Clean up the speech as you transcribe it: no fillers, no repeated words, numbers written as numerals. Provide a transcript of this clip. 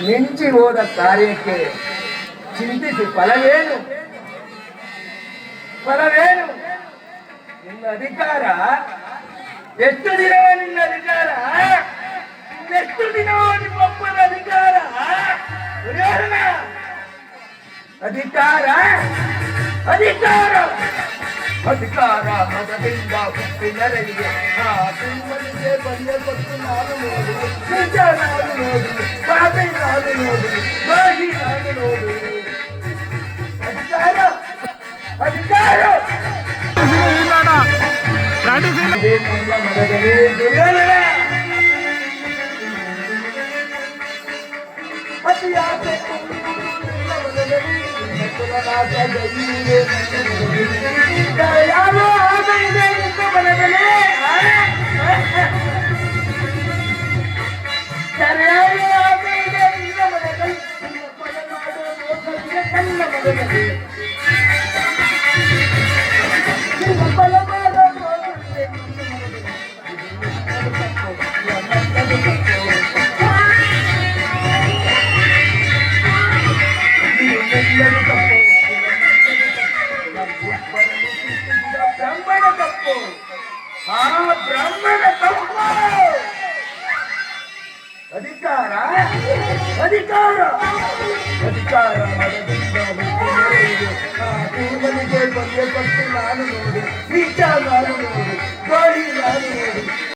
ಮಿಂಚಿ ಹೋದ ಕಾರ್ಯಕ್ಕೆ ಚಿಂತಿಸಿ ಫಲವೇನು? ಫಲವೇನು? ನಿನ್ನ ಅಧಿಕಾರ ಎಷ್ಟು ದಿನವೋ ನಿನ್ನ ಅಧಿಕಾರ, ಇನ್ನೆಷ್ಟು ದಿನವೋ ನಿಮ್ಮಪ್ಪನ ಅಧಿಕಾರ. ಅಧಿಕಾರ ಅಧಿಕಾರ ಅಧಿಕಾರ ಮದದಿಂದ ಹುಟ್ಟಿ ನರಳಿಗೆ ಆ ತಿಮ್ಮನಿಗೆ ಬಂದೆ ಕೊಟ್ಟು ನಾನು ನೋಡು, ನಿಜ ನಾನು ನೋಡು, ಬಾಬೆ ನಾನು ನೋಡು, ಬಾಗಿ ನಾನು ನೋಡು. ಅಧಿಕಾರ ಅಧಿಕಾರ ಅಧಿಕಾರ ಅಧಿಕಾರ ಅಧಿಕಾರ ಬಂದೆ ಕೊಟ್ಟು ನಾನು ನೋಡಿ, ನಿಜ ನಾನು ನೋಡಿ, ಗಾಳಿ ನಾನು ನೋಡಿ,